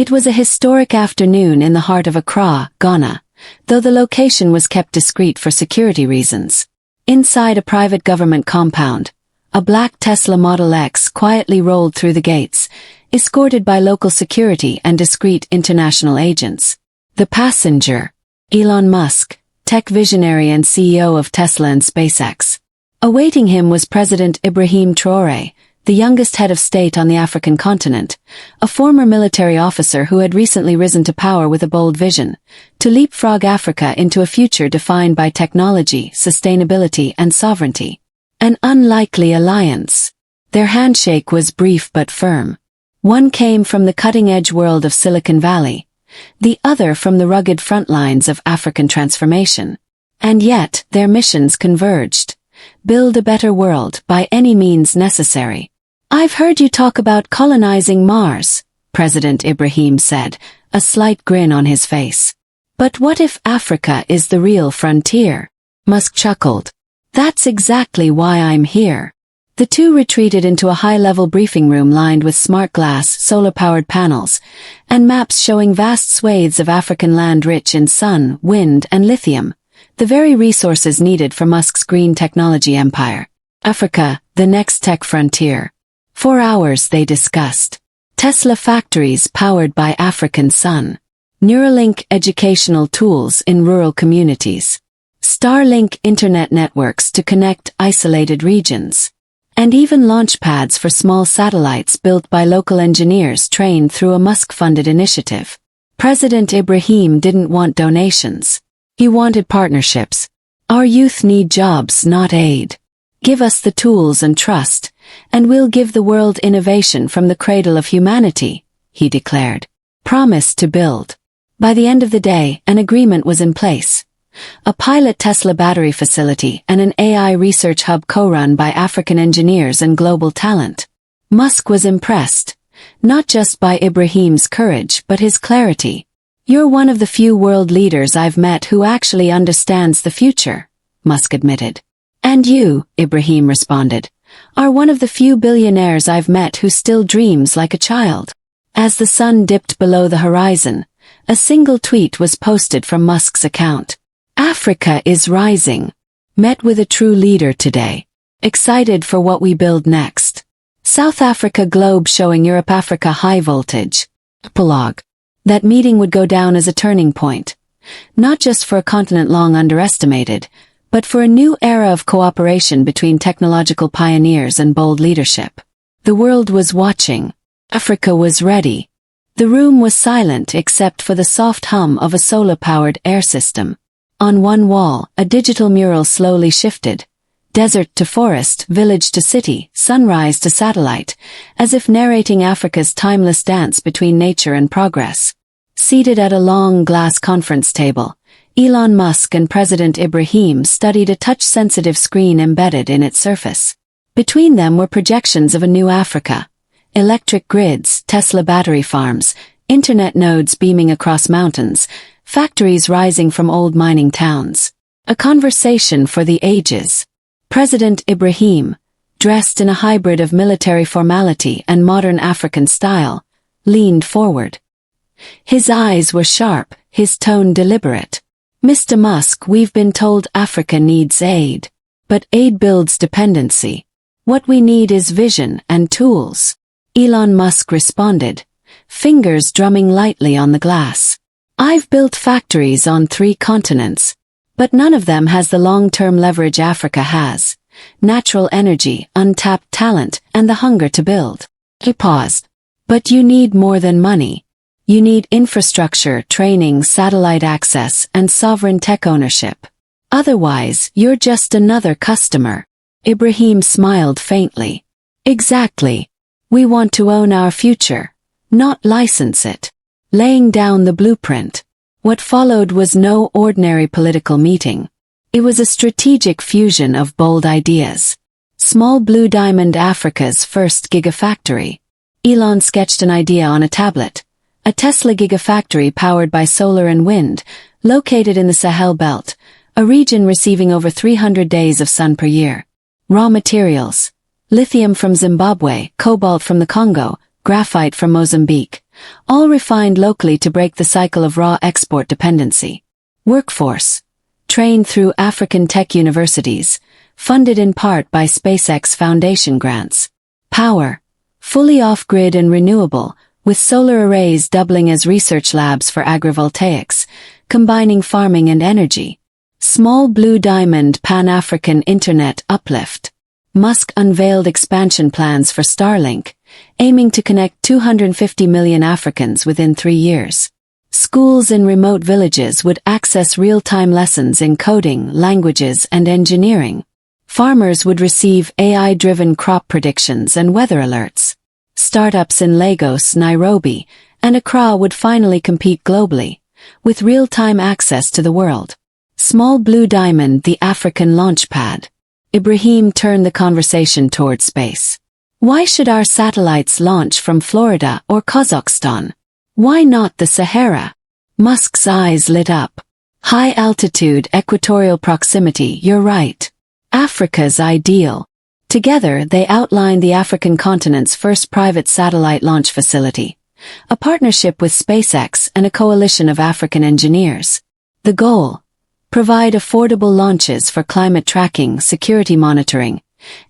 It was a historic afternoon in the heart of Accra, Ghana, though the location was kept discreet for security reasons. Inside a private government compound, a black Tesla Model X quietly rolled through the gates, escorted by local security and discreet international agents. The passenger, Elon Musk, tech visionary and CEO of Tesla and SpaceX. Awaiting him was President Ibrahim Traoré, the youngest head of state on the African continent, a former military officer who had recently risen to power with a bold vision, to leapfrog Africa into a future defined by technology, sustainability and sovereignty. An unlikely alliance. Their handshake was brief but firm. One came from the cutting-edge world of Silicon Valley, the other from the rugged front lines of African transformation. And yet, their missions converged. Build a better world by any means necessary. "I've heard you talk about colonizing Mars," President Ibrahim said, a slight grin on his face. "But what if Africa is the real frontier?" Musk chuckled. "That's exactly why I'm here." The two retreated into a high-level briefing room lined with smart glass, solar-powered panels, and maps showing vast swathes of African land rich in sun, wind, and lithium, the very resources needed for Musk's green technology empire. Africa, the next tech frontier. For hours they discussed. Tesla factories powered by African sun. Neuralink educational tools in rural communities. Starlink internet networks to connect isolated regions. And even launch pads for small satellites built by local engineers trained through a Musk-funded initiative. President Ibrahim didn't want donations. He wanted partnerships. "Our youth need jobs, not aid. Give us the tools and trust, and we'll give the world innovation from the cradle of humanity," he declared. Promised to build. By the end of the day, an agreement was in place. A pilot Tesla battery facility and an AI research hub co-run by African engineers and global talent. Musk was impressed, not just by Ibrahim's courage but his clarity. "You're one of the few world leaders I've met who actually understands the future," Musk admitted. "And you," Ibrahim responded, "are one of the few billionaires I've met who still dreams like a child." As the sun dipped below the horizon, a single tweet was posted from Musk's account. "Africa is rising. Met with a true leader today. Excited for what we build next. South Africa globe showing Europe-Africa high voltage." Epilogue. That meeting would go down as a turning point. Not just for a continent long underestimated, but for a new era of cooperation between technological pioneers and bold leadership. The world was watching. Africa was ready. The room was silent except for the soft hum of a solar-powered air system. On one wall, a digital mural slowly shifted. Desert to forest, village to city, sunrise to satellite, as if narrating Africa's timeless dance between nature and progress. Seated at a long glass conference table, Elon Musk and President Ibrahim studied a touch-sensitive screen embedded in its surface. Between them were projections of a new Africa. Electric grids, Tesla battery farms, internet nodes beaming across mountains, factories rising from old mining towns. A conversation for the ages. President Ibrahim, dressed in a hybrid of military formality and modern African style, leaned forward. His eyes were sharp, his tone deliberate. "Mr. Musk, we've been told Africa needs aid. But aid builds dependency. What we need is vision and tools." Elon Musk responded, fingers drumming lightly on the glass. "I've built factories on 3 continents. But none of them has the long-term leverage Africa has. Natural energy, untapped talent, and the hunger to build." He paused. "But you need more than money. You need infrastructure, training, satellite access, and sovereign tech ownership. Otherwise, you're just another customer." Ibrahim smiled faintly. "Exactly. We want to own our future, not license it." Laying down the blueprint. What followed was no ordinary political meeting. It was a strategic fusion of bold ideas. Small Blue Diamond, Africa's first gigafactory. Elon sketched an idea on a tablet. A Tesla gigafactory powered by solar and wind, located in the Sahel Belt, a region receiving over 300 days of sun per year. Raw materials. Lithium from Zimbabwe, cobalt from the Congo, graphite from Mozambique. all refined locally to break the cycle of raw export dependency. Workforce, trained through African tech universities, funded in part by SpaceX Foundation grants. Power, fully off-grid and renewable, with solar arrays doubling as research labs for agrivoltaics, combining farming and energy. Small blue diamond Pan-African Internet uplift. Musk unveiled expansion plans for Starlink, aiming to connect 250 million Africans within 3 years. Schools in remote villages would access real-time lessons in coding, languages, and engineering. Farmers would receive AI-driven crop predictions and weather alerts. Startups in Lagos, Nairobi, and Accra would finally compete globally, with real-time access to the world. Small blue diamond, the African launchpad. Ibrahim turned the conversation toward space. Why should our satellites launch from Florida or Kazakhstan? Why not the Sahara? Musk's eyes lit up. High altitude, equatorial proximity, you're right. Africa's ideal. Together, they outlined the African continent's first private satellite launch facility, a partnership with SpaceX and a coalition of African engineers. The goal? Provide affordable launches for climate tracking, security monitoring,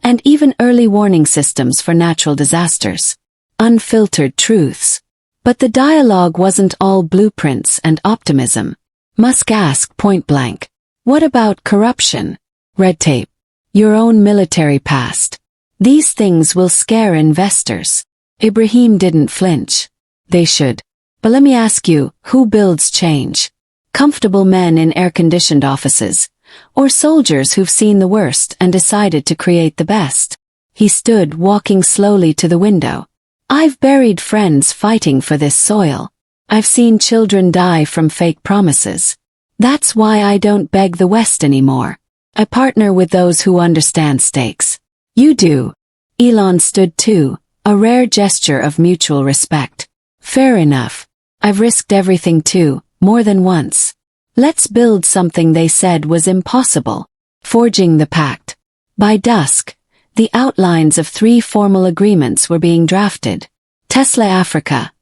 and even early warning systems for natural disasters. Unfiltered truths. But the dialogue wasn't all blueprints and optimism. Musk asked point blank, what about corruption? Red tape. Your own military past. These things will scare investors. Ibrahim didn't flinch. They should. But let me ask you, who builds change? Comfortable men in air-conditioned offices, or soldiers who've seen the worst and decided to create the best? He stood, walking slowly to the window. I've buried friends fighting for this soil. I've seen children die from fake promises. That's why I don't beg the West anymore. I partner with those who understand stakes. You do. Elon stood too, a rare gesture of mutual respect. Fair enough. I've risked everything too, more than once. Let's build something they said was impossible. Forging the pact. By dusk, the outlines of 3 formal agreements were being drafted. Tesla Africa,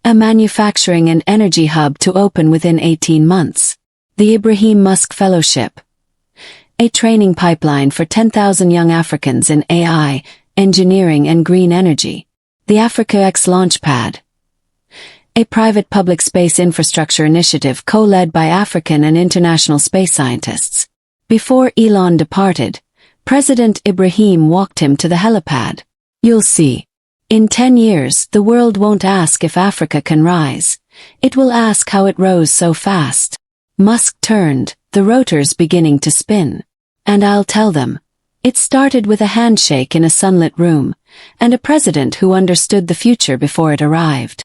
a manufacturing and energy hub to open within 18 months. The Ibrahim Musk Fellowship, a training pipeline for 10,000 young Africans in AI, engineering and green energy. The Africa X Launchpad, a private public space infrastructure initiative co-led by African and international space scientists. Before Elon departed, President Ibrahim walked him to the helipad. You'll see. In 10 years, the world won't ask if Africa can rise. It will ask how it rose so fast. Musk turned, the rotors beginning to spin. And I'll tell them. It started with a handshake in a sunlit room, and a president who understood the future before it arrived.